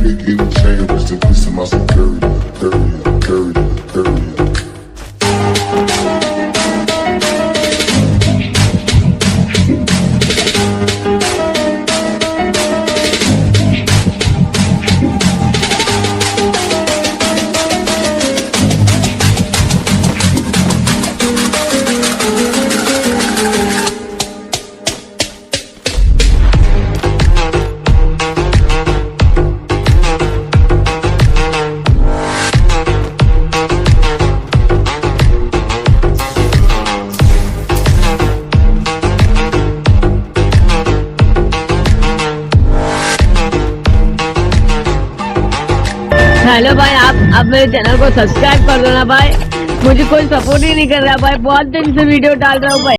big in the chain, rest in peace to my security. Hello भाई, आप मेरे channel को सब्सक्राइब कर दो ना भाई। मुझे कोई सपोर्ट ही नहीं कर रहा भाई, बहुत दिन से वीडियो डाल रहा हूँ भाई।